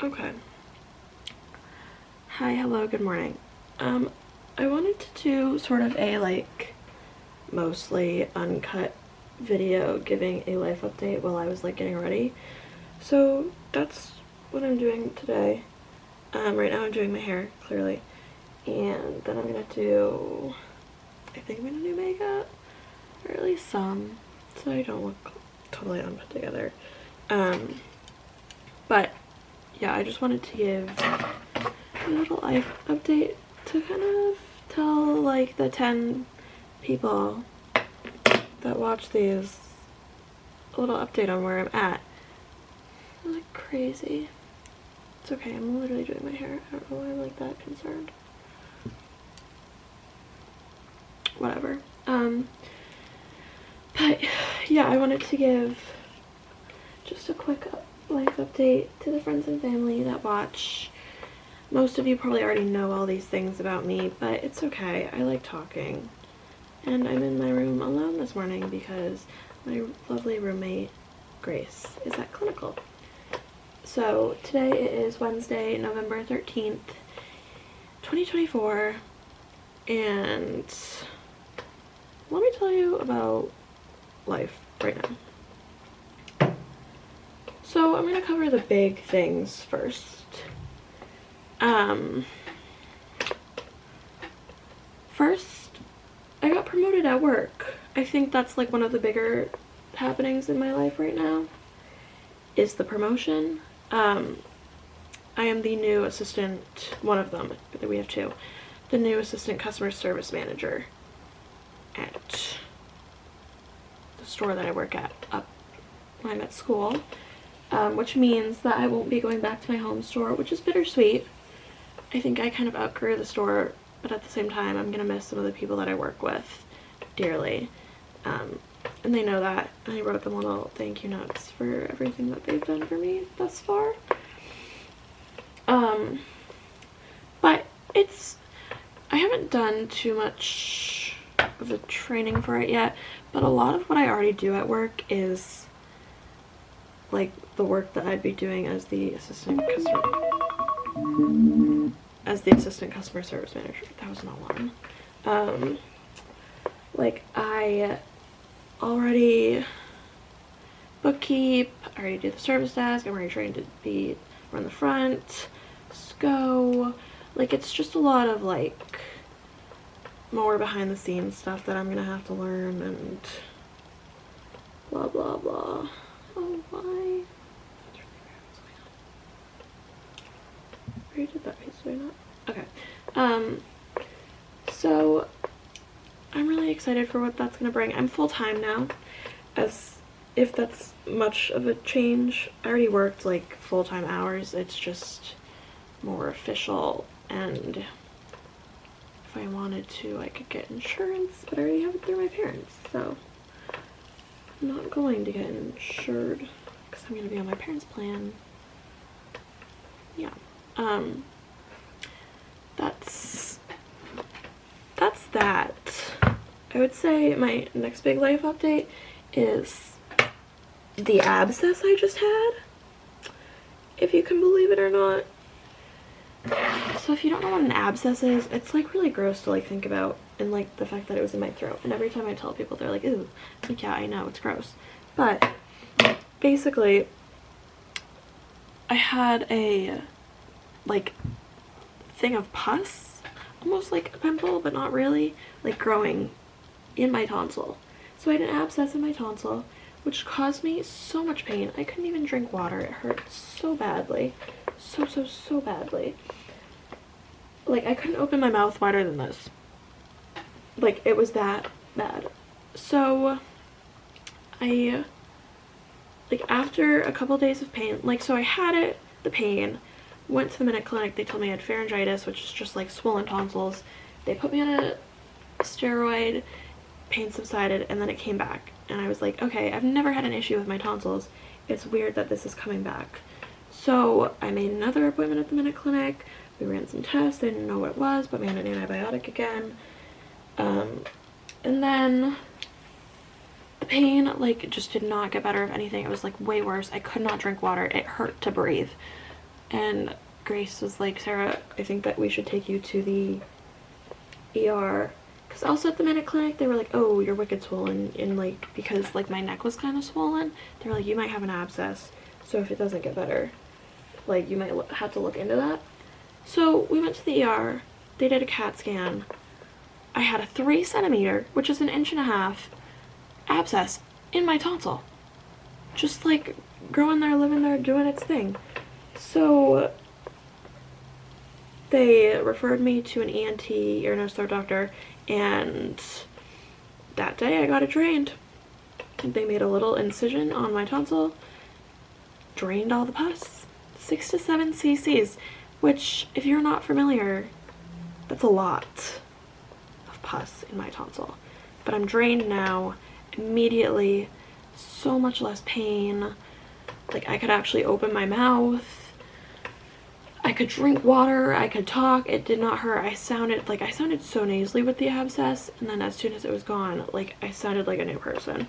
Okay. Hi, hello, good morning. I wanted to do sort of a mostly uncut video giving a life update while I was getting ready. So that's what I'm doing today. Right now I'm doing my hair, clearly. And then I'm gonna do, I think I'm gonna do makeup, or at least some, so I don't look totally unput together. But yeah, I just wanted to give a little life update to kind of tell the 10 people that watch these a little update on where I'm at. I'm crazy. It's okay, I'm literally doing my hair. I don't know why I'm that concerned. Whatever. But yeah, I wanted to give just a quick life update to the friends and family that watch. Most of you probably already know all these things about me, but it's okay. I like talking. And I'm in my room alone this morning because my lovely roommate, Grace, is at clinical. So today is Wednesday, November 13th, 2024, and let me tell you about life right now. So I'm going to cover the big things first. First, I got promoted at work. I think that's one of the bigger happenings in my life right now, is the promotion. I am the new assistant, one of them, we have two, the new assistant customer service manager at the store that I work at up when I'm at school, which means that I won't be going back to my home store, which is bittersweet. I think I kind of outgrew the store, but at the same time, I'm gonna miss some of the people that I work with dearly. And they know that. I wrote them little thank you notes for everything that they've done for me thus far. But I haven't done too much of the training for it yet, but a lot of what I already do at work is the work that I'd be doing as the assistant customer service manager. That was an alarm. I already bookkeep, I already do the service desk, I'm already trained to run the front, SCO. It's just a lot of more behind the scenes stuff that I'm gonna have to learn and blah blah blah. Oh, why? Where did that piece of not? Okay. So I'm really excited for what that's gonna bring. I'm full-time now, as if that's much of a change. I already worked full-time hours. It's just more official, and if I wanted to, I could get insurance, but I already have it through my parents, so I'm not going to get insured because I'm gonna be on my parents' plan. Yeah. That's that. I would say my next big life update is the abscess I just had, if you can believe it or not. So if you don't know what an abscess is, it's really gross to think about, and the fact that it was in my throat. And every time I tell people, they're like, ew. Yeah, I know, it's gross. But basically, I had a thing of pus, almost like a pimple, but not really, growing in my tonsil. So I had an abscess in my tonsil, which caused me so much pain. I couldn't even drink water. It hurt so badly. So badly. I couldn't open my mouth wider than this. It was that bad. So I, after a couple days of pain, so I had the pain, went to the minute clinic. They told me I had pharyngitis, which is just swollen tonsils. They put me on a steroid, pain subsided, and then it came back. And I was like, okay, I've never had an issue with my tonsils. It's weird that this is coming back. So I made another appointment at the minute clinic. We ran some tests. I didn't know what it was, but we had an antibiotic again. And then the pain just did not get better. If anything, it was way worse. I could not drink water. It hurt to breathe. and Grace was like, Sarah, I think that we should take you to the ER. Because also at the Minute Clinic, they were like, oh, you're wicked swollen. And like, because like my neck was kind of swollen, they were like, you might have an abscess. So if it doesn't get better, like you might have to look into that. So we went to the ER. They did a CAT scan. I had a 3 centimeter, which is 1.5 inches, abscess in my tonsil. Just like growing there, living there, doing its thing. So they referred me to an ENT, ear, nose, throat doctor, and that day I got it drained. They made a little incision on my tonsil, drained all the pus, 6 to 7 cc's, which, if you're not familiar, that's a lot of pus in my tonsil. But I'm drained now, immediately, so much less pain. Like, I could actually open my mouth, I could drink water, I could talk, it did not hurt. I sounded so nasally with the abscess, and then as soon as it was gone, like, I sounded like a new person.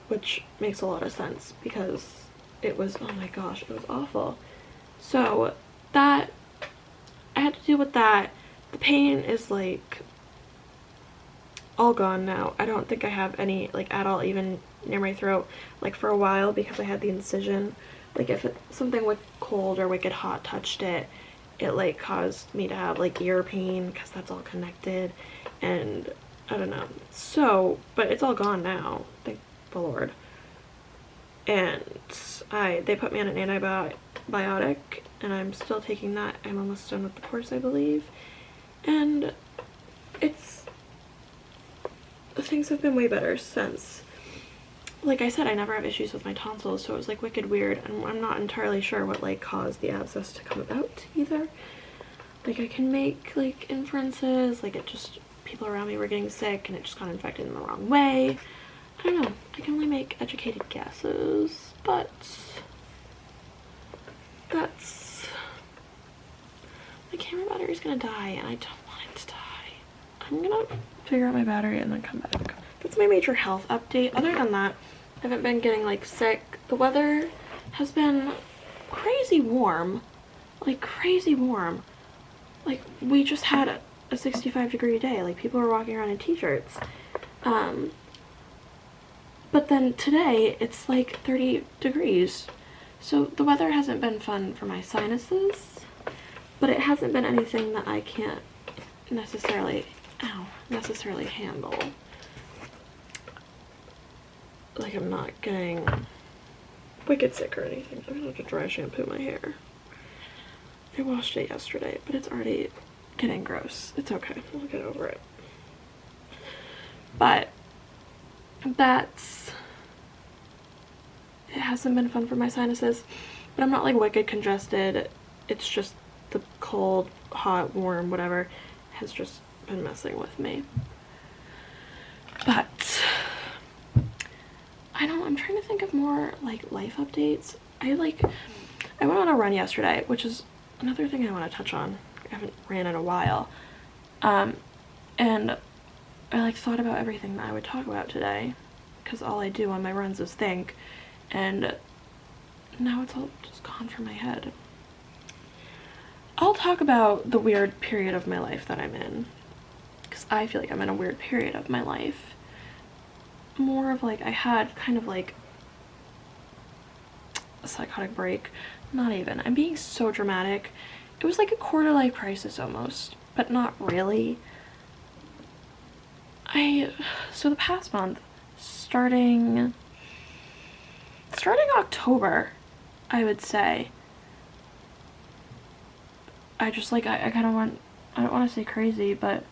Which makes a lot of sense, because it was, oh my gosh, it was awful. So, that, I had to deal with that. The pain is, like, all gone now. I don't think I have any, like, at all, even near my throat, like, for a while, because I had the incision. Like, if something cold or wicked hot touched it, it, like, caused me to have, like, ear pain, because that's all connected, and I don't know. So, but it's all gone now, thank the Lord. And they put me on an antibiotic, and I'm still taking that. I'm almost done with the course, I believe. And things have been way better since. Like I said, I never have issues with my tonsils, so it was like wicked weird, and I'm not entirely sure what like caused the abscess to come about either. Like, I can make like inferences, like people around me were getting sick and it just got infected in the wrong way. I don't know, I can only make educated guesses, but my camera battery's gonna die and I don't want it to die. I'm gonna figure out my battery and then come back. That's my major health update. Other than that, I haven't been getting like sick. The weather has been crazy warm, like crazy warm. Like, we just had a 65-degree day. Like, people were walking around in t-shirts. But then today it's like 30 degrees. So the weather hasn't been fun for my sinuses, but it hasn't been anything that I can't necessarily handle. Like, I'm not getting wicked sick or anything. I'm gonna have to dry shampoo my hair. I washed it yesterday, but it's already getting gross. It's okay, we'll get over it. But it hasn't been fun for my sinuses, but I'm not like wicked congested. It's just the cold, hot, warm, whatever has just been messing with me. But I'm trying to think of more like life updates. I went on a run yesterday, which is another thing I want to touch on. I haven't ran in a while. And I like thought about everything that I would talk about today, because all I do on my runs is think, and now it's all just gone from my head. I'll talk about the weird period of my life that I'm in, because I feel like I'm in a weird period of my life. More of like, I had kind of like a psychotic break. Not even. I'm being so dramatic. It was like a quarter-life crisis almost, but not really. So the past month, starting October, I would say, I just like, I don't want to say crazy, but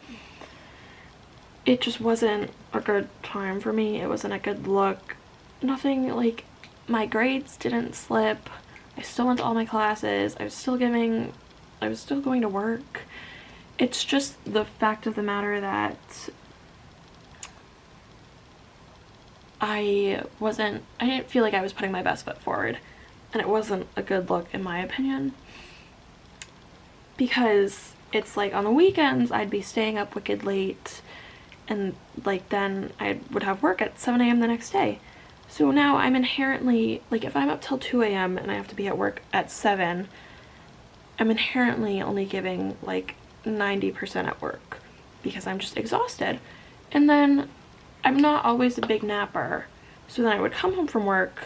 it just wasn't a good time for me. It wasn't a good look. Nothing, like, my grades didn't slip. I still went to all my classes. I was still going to work. It's just the fact of the matter that I didn't feel like I was putting my best foot forward, and it wasn't a good look in my opinion, because it's like on the weekends I'd be staying up wicked late, and like then I would have work at 7 a.m. the next day. So now I'm inherently, like, if I'm up till 2 a.m. and I have to be at work at 7, I'm inherently only giving like 90% at work because I'm just exhausted. And then I'm not always a big napper. So then I would come home from work,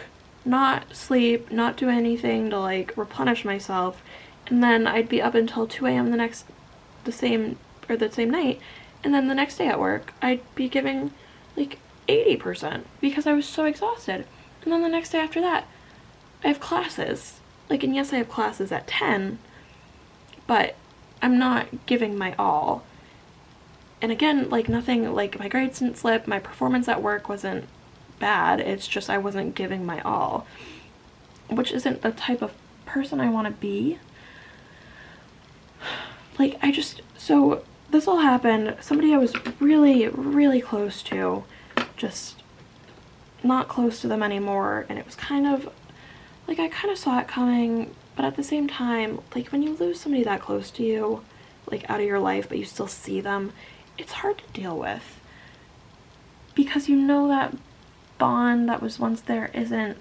not sleep, not do anything to like replenish myself, and then I'd be up until 2 a.m. the same night, and then the next day at work, I'd be giving like 80% because I was so exhausted. And then the next day after that, I have classes. Like, and yes, I have classes at 10, but I'm not giving my all. And again, like, nothing, like, my grades didn't slip, my performance at work wasn't bad, it's just I wasn't giving my all, which isn't the type of person I want to be. Like, so this all happened, somebody I was really, really close to, just not close to them anymore, and it was kind of, like, I kind of saw it coming, but at the same time, like, when you lose somebody that close to you, like, out of your life, but you still see them, it's hard to deal with, because you know that bond that was once there isn't,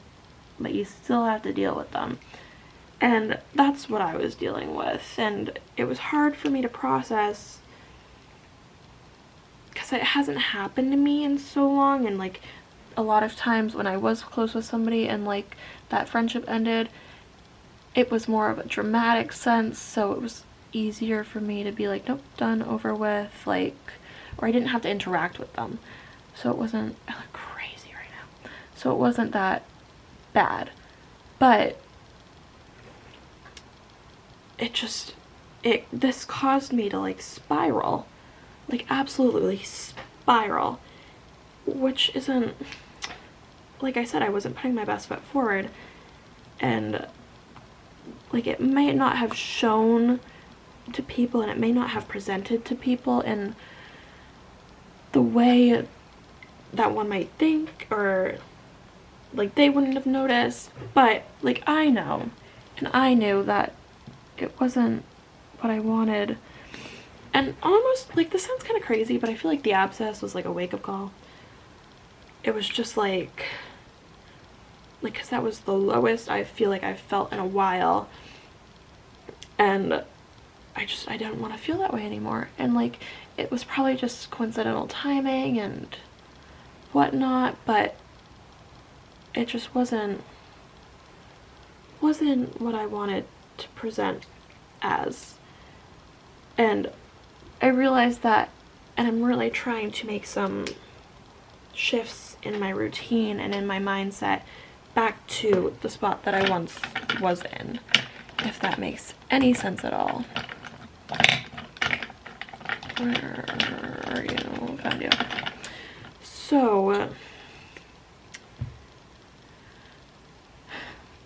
but you still have to deal with them. And that's what I was dealing with, and it was hard for me to process because it hasn't happened to me in so long. And like, a lot of times when I was close with somebody and like that friendship ended, it was more of a dramatic sense, so it was easier for me to be like, nope, done, over with, like, or I didn't have to interact with them, so it wasn't, I look crazy right now, so it wasn't that bad. But this caused me to like spiral, like absolutely spiral, which isn't, like I said, I wasn't putting my best foot forward, and like, it may not have shown to people and it may not have presented to people in the way that one might think, or like they wouldn't have noticed, but like I know, and I knew that it wasn't what I wanted. And almost, like, this sounds kind of crazy, but I feel like the abscess was like a wake-up call. It was just like, because that was the lowest I feel like I've felt in a while, and I didn't want to feel that way anymore. And like, it was probably just coincidental timing and whatnot, but it just wasn't what I wanted to present as. And I realized that, and I'm really trying to make some shifts in my routine and in my mindset back to the spot that I once was in, if that makes any sense at all. Where are you? Found you. So,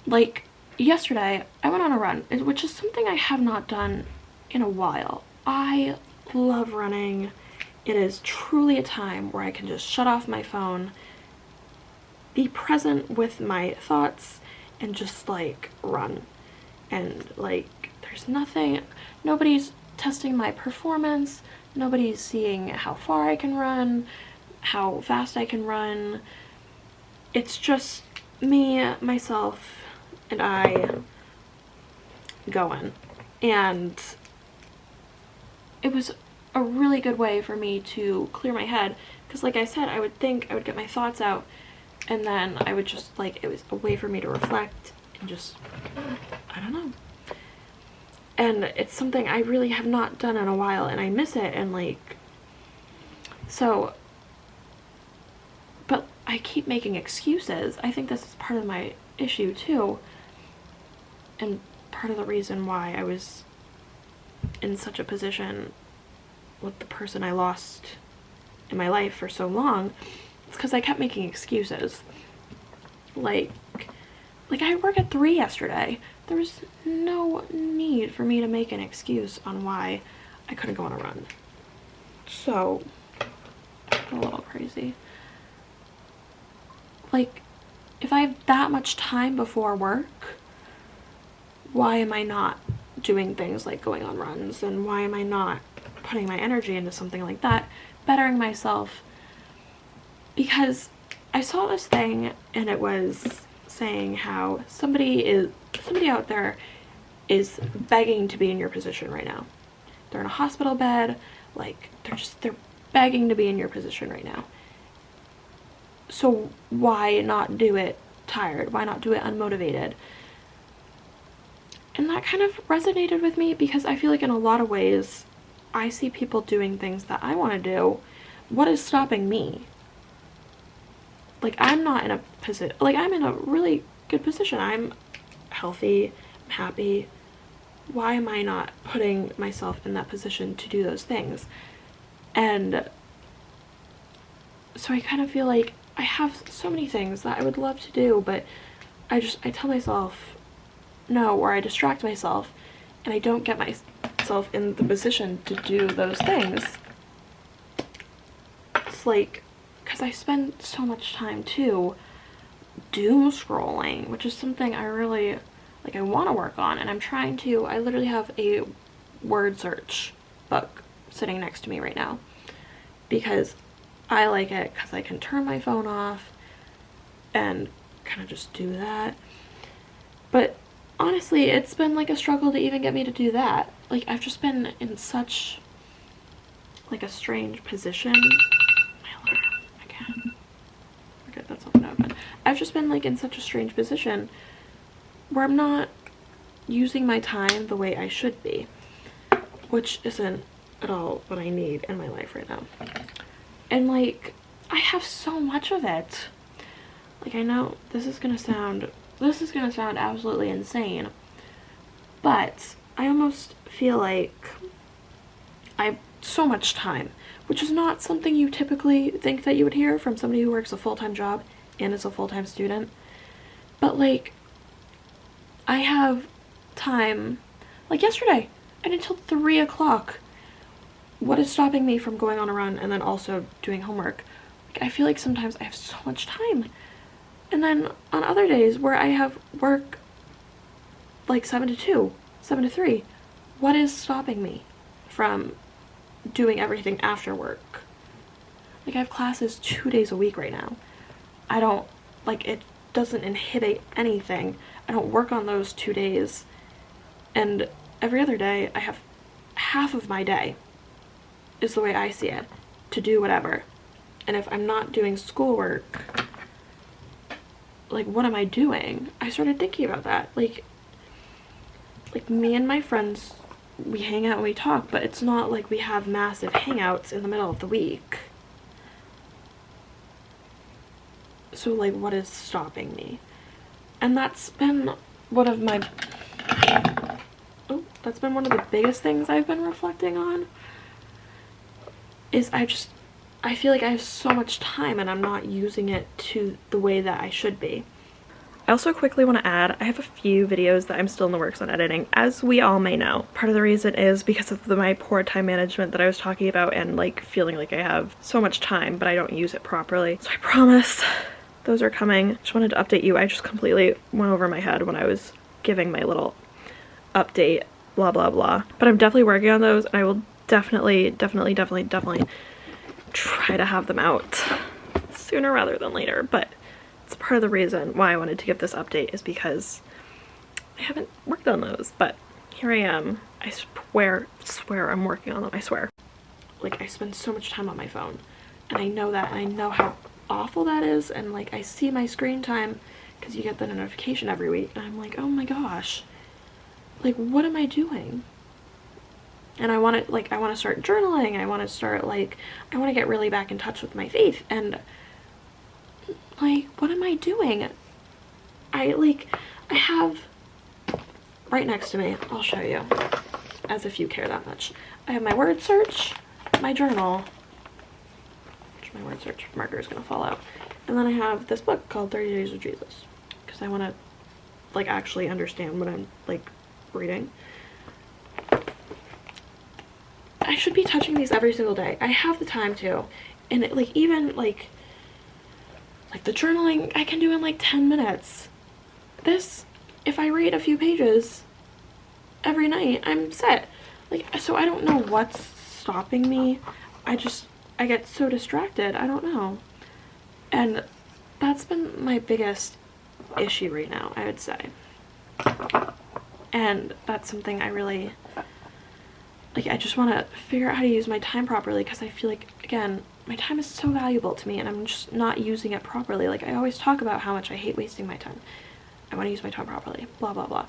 like, yesterday I went on a run, which is something I have not done in a while. I love running. It is truly a time where I can just shut off my phone, be present with my thoughts, and just like run. And like, there's nobody's testing my performance, nobody's seeing how far I can run, how fast I can run. It's just me, myself, and I going. And it was a really good way for me to clear my head, because like I said, I would get my thoughts out, and then I would just, like, it was a way for me to reflect and just, I don't know. And it's something I really have not done in a while, and I miss it, and like, so, but I keep making excuses. I think this is part of my issue too, and part of the reason why I was in such a position with the person I lost in my life for so long. It's because I kept making excuses. Like I work at 3 yesterday. There was no need for me to make an excuse on why I couldn't go on a run. So, a little crazy. Like, if I have that much time before work, why am I not doing things like going on runs, and why am I not putting my energy into something like that, bettering myself? Because I saw this thing and it was saying how somebody out there is begging to be in your position right now. They're in a hospital bed, like they're begging to be in your position right now. So why not do it tired? Why not do it unmotivated? And that kind of resonated with me because I feel like in a lot of ways I see people doing things that I want to do. What is stopping me? Like, I'm not in a position, like, I'm in a really good position. I'm healthy, I'm happy. Why am I not putting myself in that position to do those things? And so I kind of feel like I have so many things that I would love to do, but I tell myself no, or I distract myself and I don't get myself in the position to do those things. It's like, because I spend so much time too doom scrolling, which is something I really, like, I want to work on, and I'm trying to. I literally have a word search book sitting next to me right now because I like it, because I can turn my phone off and kind of just do that. But honestly, it's been like a struggle to even get me to do that. Like, I've just been in such like a strange position. Okay, that's not gonna open. I've just been like in such a strange position where I'm not using my time the way I should be, which isn't at all what I need in my life right now. And like, I have so much of it. Like, I know this is gonna sound absolutely insane, but I almost feel like I have so much time, which is not something you typically think that you would hear from somebody who works a full-time job and is a full-time student. But like, I have time. Like yesterday, I did until 3 o'clock. What is stopping me from going on a run and then also doing homework? Like, I feel like sometimes I have so much time. And then on other days where I have work like 7 to 2, 7 to 3, what is stopping me from doing everything after work? Like, I have classes 2 days a week right now. I don't, like, it doesn't inhibit anything. I don't work on those 2 days, and every other day I have half of my day, is the way I see it, to do whatever. And if I'm not doing schoolwork, like, what am I doing? I started thinking about that. Like me and my friends, we hang out and we talk, but it's not like we have massive hangouts in the middle of the week. So like, what is stopping me? And that's been one of the biggest things I've been reflecting on, is I feel like I have so much time and I'm not using it to the way that I should be. I also quickly want to add, I have a few videos that I'm still in the works on editing, as we all may know. Part of the reason is because of my poor time management that I was talking about, and like feeling like I have so much time but I don't use it properly. So I promise those are coming. Just wanted to update you. I just completely went over my head when I was giving my little update, blah blah blah. But I'm definitely working on those, and I will definitely try to have them out sooner rather than later. But it's part of the reason why I wanted to give this update, is because I haven't worked on those, but here I am. I swear I'm working on them, I swear. Like, I spend so much time on my phone, and I know that, and I know how awful that is, and like, I see my screen time, because you get the notification every week, and I'm like, oh my gosh, like, what am I doing? And I want to start journaling. I want to get really back in touch with my faith, and like, what am I doing? I have right next to me, I'll show you, as if you care that much. I have my word search, my journal, which my word search marker is gonna fall out, and then I have this book called 30 Days with Jesus, because I want to like actually understand what I'm like reading. I should be touching these every single day. I have the time to, and it, like, even like the journaling I can do in like 10 minutes. This, if I read a few pages every night, I'm set. Like, so I don't know what's stopping me. I get so distracted. I don't know. And that's been my biggest issue right now, I would say. And that's something I really, like, I just want to figure out how to use my time properly, because I feel like, again, my time is so valuable to me and I'm just not using it properly. Like, I always talk about how much I hate wasting my time. I want to use my time properly, blah, blah, blah.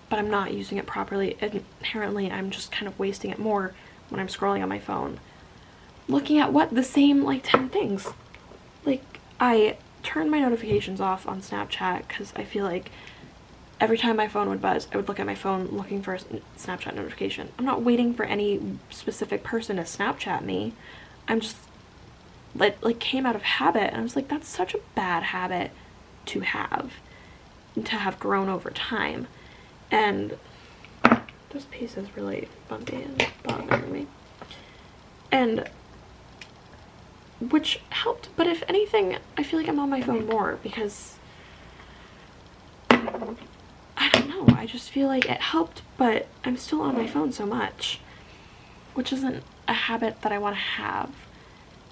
But I'm not using it properly. Inherently, I'm just kind of wasting it more when I'm scrolling on my phone. Looking at the same, like, 10 things. Like, I turned my notifications off on Snapchat because I feel like every time my phone would buzz, I would look at my phone looking for a Snapchat notification. I'm not waiting for any specific person to Snapchat me. I'm just, like came out of habit, and I was like, that's such a bad habit to have grown over time. And this piece is really bumpy and bothering me. And which helped, but if anything, I feel like I'm on my phone more because I don't know, I just feel like it helped, but I'm still on my phone so much, which isn't a habit that I want to have,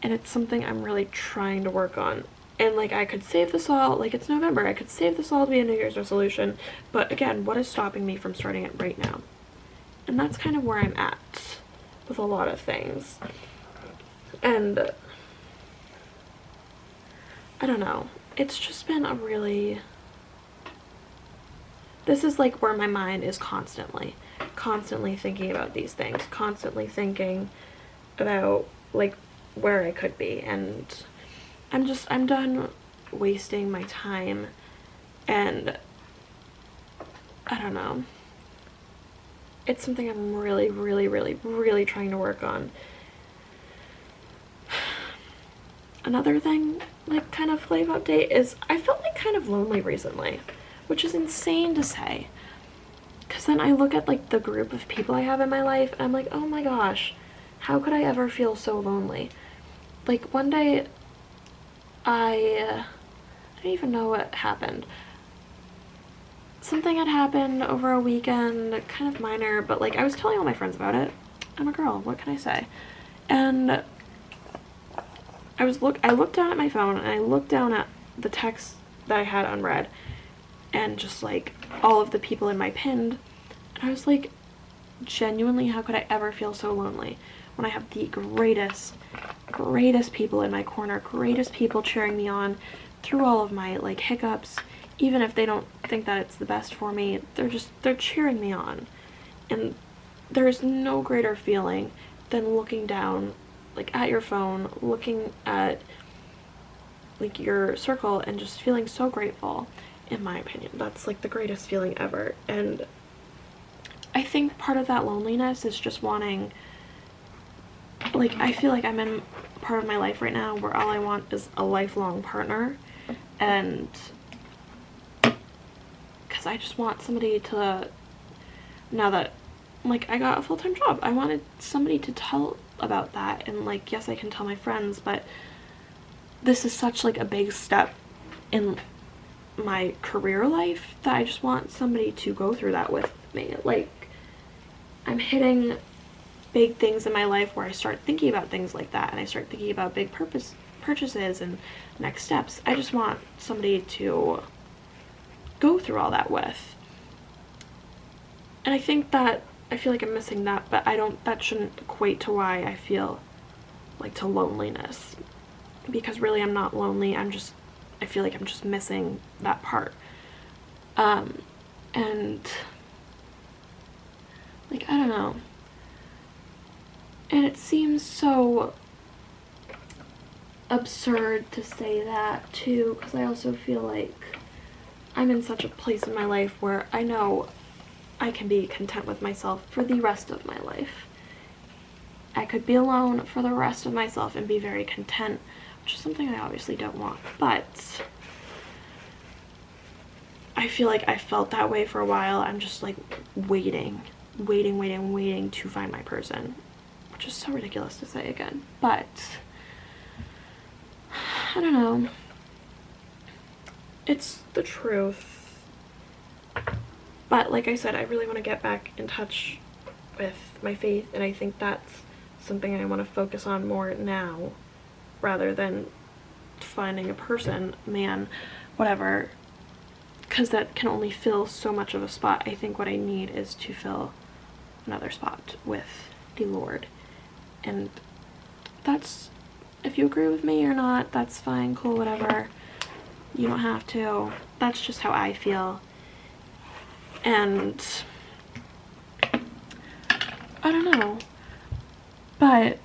and it's something I'm really trying to work on. And like, I could save this all, like, it's November, I could save this all to be a New Year's resolution, but again, what is stopping me from starting it right now? And that's kind of where I'm at with a lot of things. And I don't know, it's just been a really, this is like where my mind is constantly thinking about these things, constantly thinking about like where I could be, and I'm done wasting my time, and I don't know, it's something I'm really trying to work on. Another thing, like, kind of life update, is I felt like kind of lonely recently, which is insane to say, because then I look at like the group of people I have in my life and I'm like, oh my gosh, how could I ever feel so lonely? Like, one day I don't even know what happened. Something had happened over a weekend, kind of minor, but like, I was telling all my friends about it. I'm a girl, what can I say? And I looked down at my phone and I looked down at the text that I had unread and just like all of the people in my pinned, and I was like, genuinely, how could I ever feel so lonely when I have the greatest people in my corner, greatest people cheering me on through all of my like hiccups, even if they don't think that it's the best for me, they're cheering me on. And there's no greater feeling than looking down like at your phone, looking at like your circle and just feeling so grateful. In my opinion, that's like the greatest feeling ever. And I think part of that loneliness is just wanting, like, I feel like I'm in a part of my life right now where all I want is a lifelong partner, and because I just want somebody to, now that like I got a full-time job, I wanted somebody to tell about that. And like, yes, I can tell my friends, but this is such like a big step in my career life that I just want somebody to go through that with me. Like, I'm hitting big things in my life where I start thinking about things like that, and I start thinking about big purchases and next steps. I just want somebody to go through all that with. And I think that I feel like I'm missing that, but that shouldn't equate to why I feel like to loneliness, because really I'm not lonely. I feel like I'm just missing that part. And like, I don't know. And it seems so absurd to say that too, because I also feel like I'm in such a place in my life where I know I can be content with myself for the rest of my life. I could be alone for the rest of myself and be very content, which is something I obviously don't want, but I feel like I felt that way for a while. I'm just like waiting to find my person, which is so ridiculous to say again, but I don't know. It's the truth. But like I said, I really want to get back in touch with my faith, and I think that's something I want to focus on more now rather than finding a person, man, whatever, because that can only fill so much of a spot. I think what I need is to fill another spot with the Lord. And that's, if you agree with me or not, that's fine, cool, whatever. You don't have to. That's just how I feel. And I don't know, but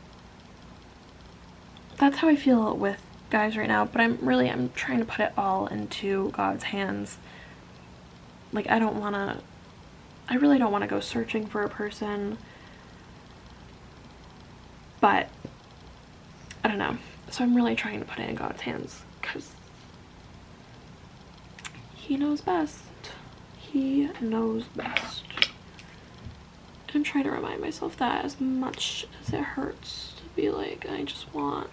that's how I feel with guys right now. But I'm trying to put it all into God's hands. Like, I really don't want to go searching for a person, but I don't know. So I'm really trying to put it in God's hands, because he knows best. He knows best. I'm trying to remind myself that, as much as it hurts to be like, I just want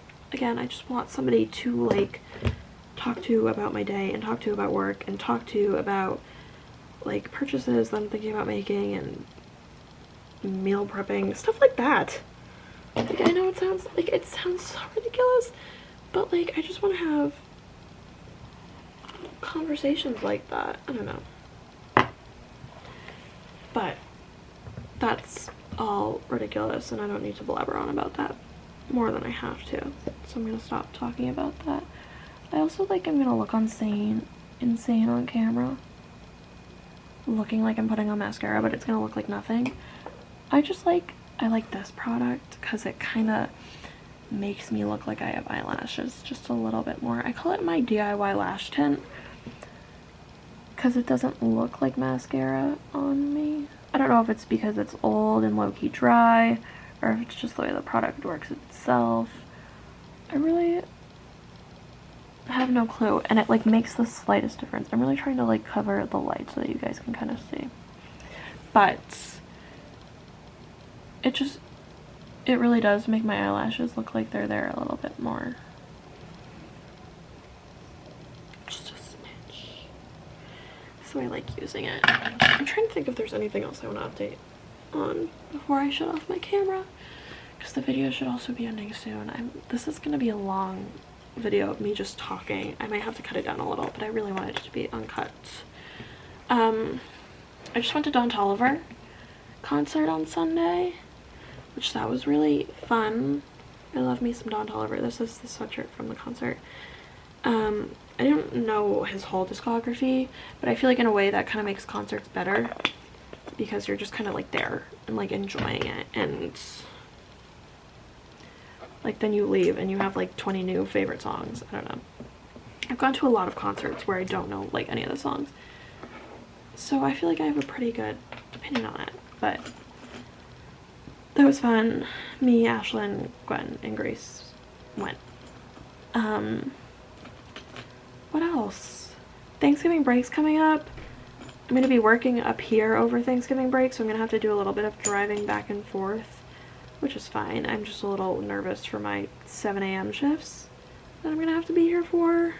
somebody to like talk to about my day, and talk to about work, and talk to about like purchases that I'm thinking about making, and meal prepping, stuff like that. Like, I know it sounds so ridiculous, but like, I just want to have conversations like that. I don't know. But that's all ridiculous, and I don't need to blabber on about that more than I have to. So I'm gonna stop talking about that. I also I'm gonna look insane on camera, looking like I'm putting on mascara, but it's gonna look like nothing. I like this product because it kind of makes me look like I have eyelashes just a little bit more. I call it my DIY lash tint because it doesn't look like mascara on me. I don't know if it's because it's old and low-key dry, or if it's just the way the product works itself. I really have no clue, and it like makes the slightest difference. I'm really trying to like cover the light so that you guys can kind of see, but it really does make my eyelashes look like they're there a little bit more. Just a smidge. So I like using it. I'm trying to think if there's anything else I want to update on before I shut off my camera, because the video should also be ending soon. This is going to be a long video of me just talking. I might have to cut it down a little, but I really wanted it to be uncut. I just went to Don Toliver concert on Sunday, which that was really fun. I love me some Don Toliver. This is the sweatshirt from the concert. I didn't know his whole discography, but I feel like in a way that kind of makes concerts better, because you're just kind of like there and like enjoying it, and like then you leave and you have like 20 new favorite songs. I don't know. I've gone to a lot of concerts where I don't know like any of the songs, so I feel like I have a pretty good opinion on it. But that was fun. Me, Ashlyn, Gwen, and Grace went. What else? Thanksgiving break's coming up. I'm going to be working up here over Thanksgiving break, so I'm going to have to do a little bit of driving back and forth, which is fine. I'm just a little nervous for my 7 a.m. shifts that I'm going to have to be here for,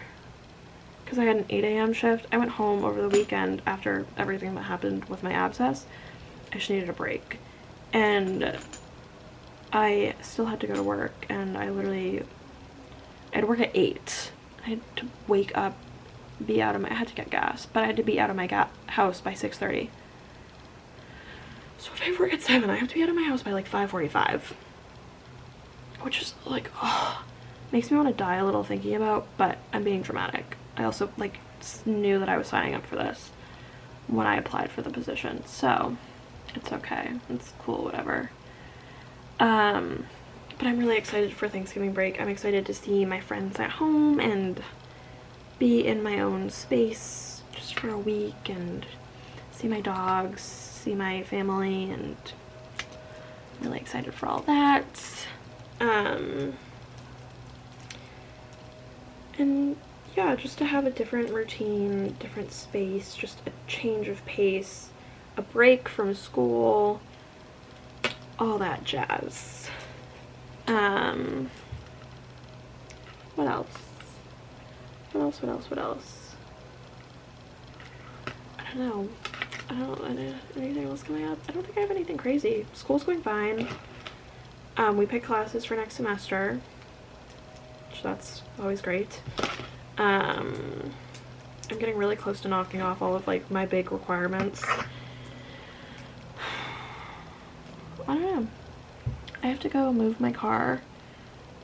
because I had an 8 a.m. shift. I went home over the weekend after everything that happened with my abscess. I just needed a break, and I still had to go to work, and I had to work at 8. I had to wake up, I had to get gas, but I had to be out of my house by 6:30. So if I work at 7, I have to be out of my house by like 5:45, which is like, oh, makes me want to die a little thinking about, but I'm being dramatic. I also like knew that I was signing up for this when I applied for the position, so it's okay, it's cool, whatever. But I'm really excited for Thanksgiving break. I'm excited to see my friends at home and be in my own space just for a week, and see my dogs, see my family, and I'm really excited for all that. And yeah, just to have a different routine, different space, just a change of pace, a break from school, all that jazz. What else? What else? I don't know. I don't know anything else coming up. I don't think I have anything crazy. School's going fine. We picked classes for next semester, which so that's always great. I'm getting really close to knocking off all of like my big requirements. I don't know. I have to go move my car.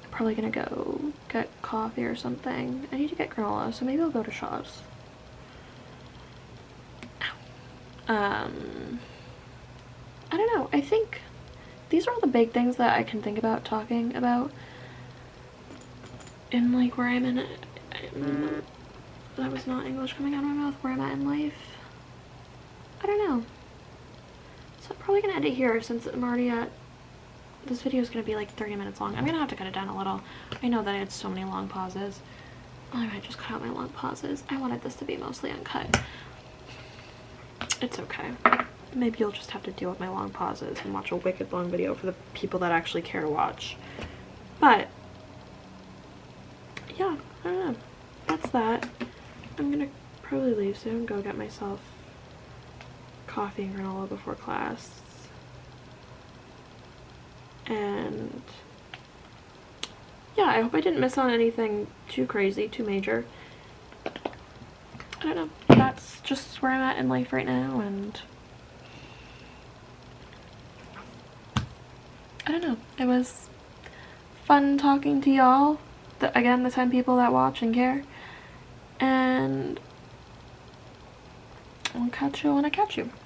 I'm probably gonna go get coffee or something. I need to get granola, so maybe I'll go to Shaw's. I don't know. I think these are all the big things that I can think about talking about. And like where I'm in, that was not English coming out of my mouth, where I'm at in life. I don't know. So I'm probably gonna end it here since I'm already at, this video is gonna be like 30 minutes long. I'm gonna have to cut it down a little. I know that I had so many long pauses. I might just cut out my long pauses. I wanted this to be mostly uncut. It's okay. Maybe you'll just have to deal with my long pauses and watch a wicked long video for the people that actually care to watch. But yeah, I don't know. That's that. I'm gonna probably leave soon, go get myself coffee and granola before class. And yeah, I hope I didn't miss on anything too crazy, too major. I don't know. That's just where I'm at in life right now, and I don't know. It was fun talking to y'all. Again, the 10 people that watch and care. And I'll catch you when I catch you.